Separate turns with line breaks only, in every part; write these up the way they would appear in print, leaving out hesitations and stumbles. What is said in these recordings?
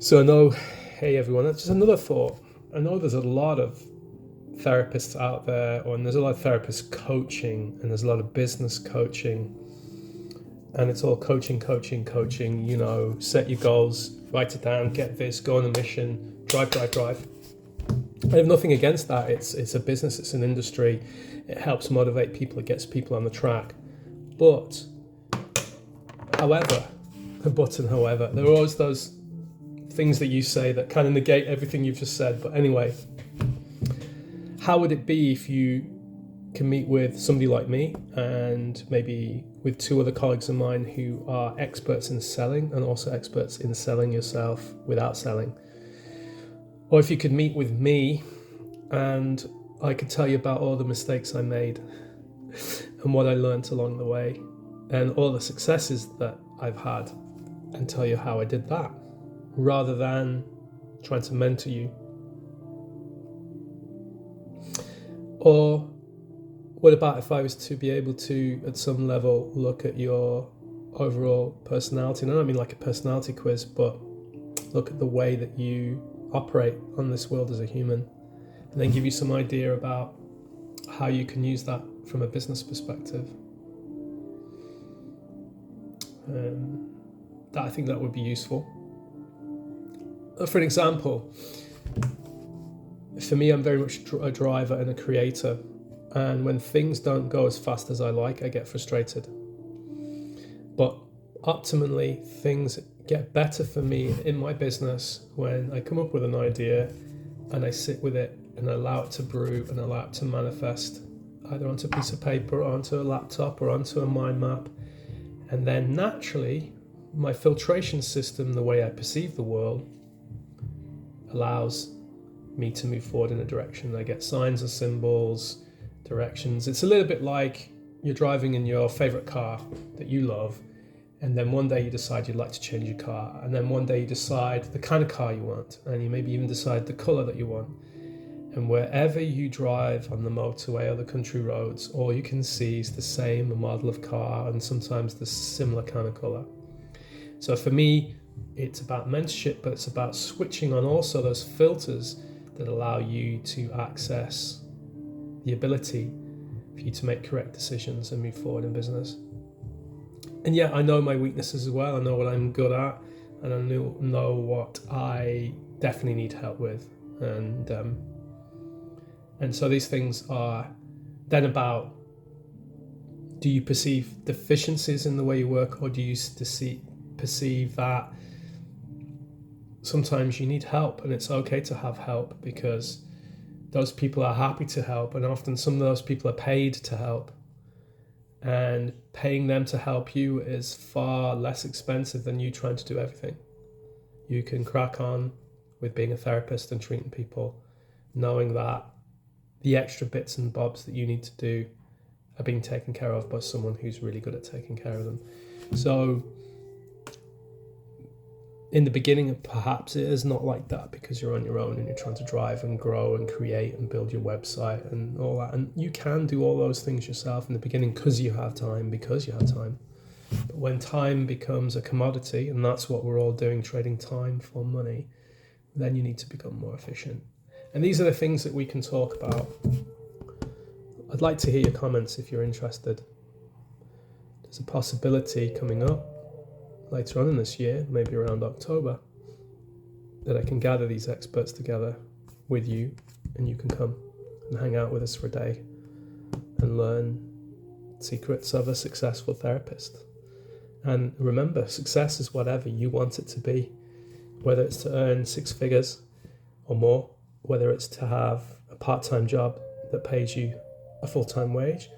So I know, hey everyone, that's just another thought. I know there's a lot of therapists out there, and there's a lot of therapist coaching, and there's a lot of business coaching, and it's all coaching, set your goals, write it down, get this, go on a mission, drive. I have nothing against that. It's a business, it's an industry, it helps motivate people, it gets people on the track. But, however, there are always those things that you say that kind of negate everything you've just said. But anyway, how would it be if you can meet with somebody like me and maybe with two other colleagues of mine who are experts in selling and also experts in selling yourself without selling? Or if you could meet with me and I could tell you about all the mistakes I made and what I learned along the way and all the successes that I've had and tell you how I did that, rather than trying to mentor you. Or what about if I was to be able to, at some level, look at your overall personality? And I don't mean like a personality quiz, but look at the way that you operate on this world as a human, and then give you some idea about how you can use that from a business perspective. I think that would be useful. For an example, for me, I'm very much a driver and a creator, and when things don't go as fast as I like, I get frustrated. But ultimately, things get better for me in my business when I come up with an idea and I sit with it and allow it to brew and allow it to manifest either onto a piece of paper or onto a laptop or onto a mind map. And then naturally, my filtration system, the way I perceive the world, allows me to move forward in a direction. I get signs and symbols, directions. It's a little bit like you're driving in your favorite car that you love, and then one day you decide you'd like to change your car, and then one day you decide the kind of car you want, and you maybe even decide the color that you want. And wherever you drive on the motorway or the country roads, all you can see is the same model of car and sometimes the similar kind of color. So for me, it's about mentorship, but it's about switching on also those filters that allow you to access the ability for you to make correct decisions and move forward in business. And yeah, I know my weaknesses as well. I know what I'm good at, and I know what I definitely need help with. And so these things are then about, do you perceive deficiencies in the way you work, or do you perceive that sometimes you need help, and it's okay to have help because those people are happy to help, and often some of those people are paid to help, and paying them to help you is far less expensive than you trying to do everything. You can crack on with being a therapist and treating people, knowing that the extra bits and bobs that you need to do are being taken care of by someone who's really good at taking care of them. So in the beginning, perhaps it is not like that because you're on your own and you're trying to drive and grow and create and build your website and all that. And you can do all those things yourself in the beginning because you have time. But when time becomes a commodity, and that's what we're all doing, trading time for money, then you need to become more efficient. And these are the things that we can talk about. I'd like to hear your comments if you're interested. There's a possibility coming up later on in this year, maybe around October, that I can gather these experts together with you, and you can come and hang out with us for a day and learn secrets of a successful therapist. And remember, success is whatever you want it to be, whether it's to earn 6 figures or more, whether it's to have a part-time job that pays you a full-time wage,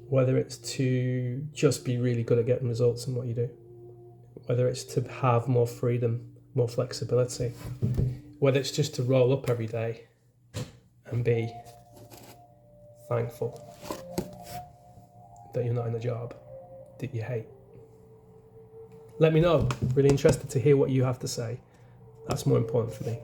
whether it's to just be really good at getting results in what you do, whether it's to have more freedom, more flexibility, whether it's just to roll up every day and be thankful that you're not in a job that you hate. Let me know. Really interested to hear what you have to say. That's more important for me.